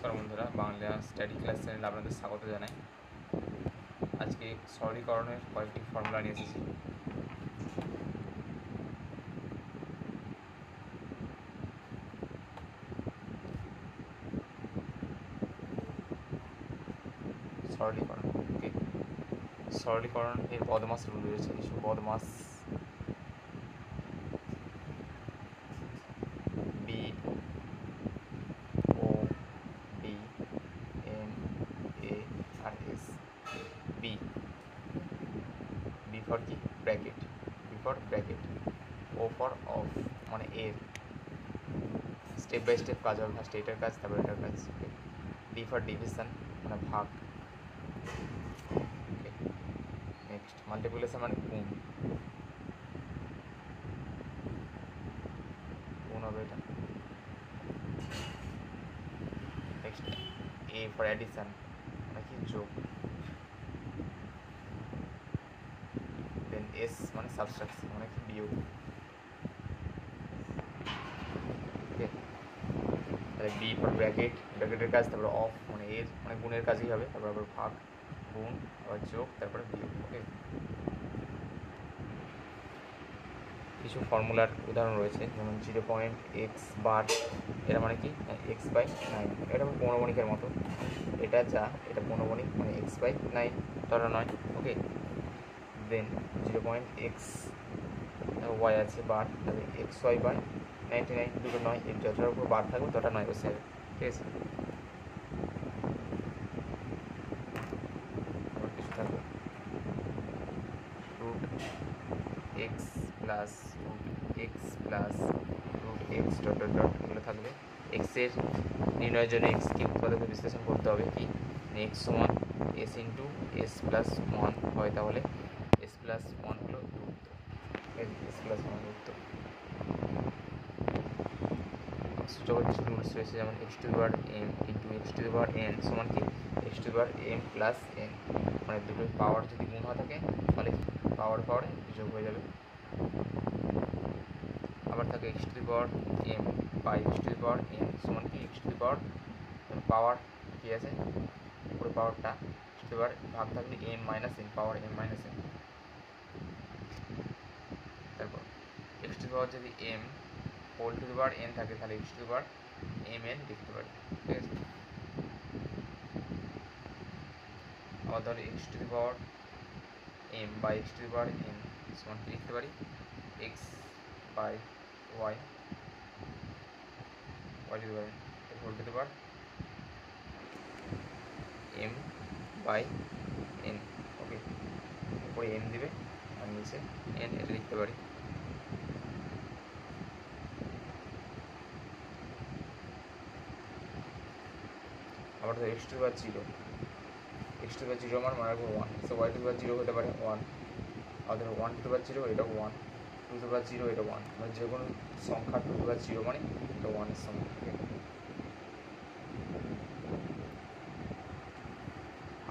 নমস্কার বন্ধুরা, Bangla study class চ্যানেলে আপনাদের স্বাগত জানাই। আজকে সরলীকরণের কয়েকটি ফর্মুলা নিয়ে এসেছি। সরলীকরণ, ওকে। সরলীকরণ এর বদমাস রুল রয়েছে, কিছু BODMAS B O D M A S B. B for ফর কি? Bracket. B for bracket. O for of, মানে এর স্টেপ বাই স্টেপ কাজ হবে। ফার্স্ট এটার কাজ, তারপর এটার কাজ। ডি ফর ডিভিশন, মানে ভাগ। নেক্সট মাল্টিপ্লিকেশন, মানে গুণ। গুণ হবে এটা। নেক্সট এ ফর অ্যাডিশন, মানে কি? যোগ। দেন এস মানে সাবট্রাকশন, মানে কি? বিয়োগ। ওকে, তাহলে বি ফর ব্র্যাকেট, ব্র্যাকেটের কাজ, তারপরে অফ মানে এর, মানে গুণের কাজই হবে, তারপর আবার ভাগ, গুণ, আবার যোগ, তারপরে বিয়োগ। ওকে, কিছু ফর্মুলার উদাহরণ রয়েছে, যেমন 0.x বার, এটা মানে কি? x/9। এটা পৌনমণিকের মতো, এটা যা, এটা পৌনমণিক, মানে x/9, ধরা নয়। ওকে, দেন 0.x ওয়াই আছে বার, তাহলে xy/99, দুটো নয়, এর যতটার উপর বার থাকবে ততটা নয় বসে যাবে। ঠিক আছে, আবার কিছু থাকবে √x plus √x plus √x dot dot dot, এগুলো থাকবে। এক্সের নির্ণয়ের জন্য এক্স কি উৎপাদকে বিশ্লেষণ করতে হবে কি? এক্স সমান এস ইন্টু এস প্লাস 1 হয়, তাহলে এস প্লাস 1 হলো দূরত্ব। এস প্লাস 1 দূরত্ব। সূচকের কিছু রুলস রয়েছে, যেমন x to the power m into x to the power n সমান কি? X to the power m plus n, মানে দুটো পাওয়ার যদি গুণ হয়ে থাকে তাহলে পাওয়ারে যোগ হয়ে যাবে। আবার থাকে x to the power m by x to the power n সমান কি? এক্স টু দি পাওয়ার কি আছে পুরো পাওয়ারটা, এক্স টু দি পাওয়ার ভাগ থাকলে m minus n, power m minus n. তারপর এক্স টু দি পাওয়ার যদি m whole to the power n থাকে, তাহলে x to the power m n লিখতে পারি। ঠিক আছে, আবার ধরো x to the power m by x to the power n সমান কি লিখতে পারি? X by y, y to the power n whole to the power m by n. Okay, উপরে এম দিবে আর নিচে এন, এটা লিখতে পারি। আবার ধরো x to the power 0, x to the power 0 আমার মনে রাখবো 1, so y to the power 0 হতে পারে 1। আর ধরো 1 টু দি পাওয়ার 0 এটা 1, 2 টু দি পাওয়ার 0 এটা 1, মানে যে কোনো সংখ্যা 2 টু দি পাওয়ার 0 মানে এটা 1 এর সমান।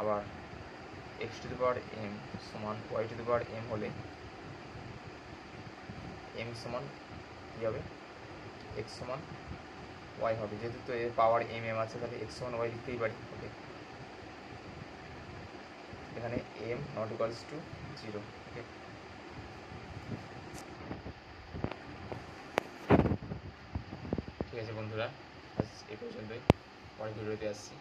আবার x to the power m সমান y to the power m হলে এম সমান কী হবে? এক্স সমান ওয়াই হবে, যেহেতু তো এর পাওয়ার এম এম আছে, তাহলে এক্স সমান ওয়াই লিখতেই পারি। ওকে, এখানে এম নট ইকুয়ালস টু 0। ওকে, ঠিক আছে বন্ধুরা, আজ এই পর্যন্তই, পরের ভিডিওতে আসছি।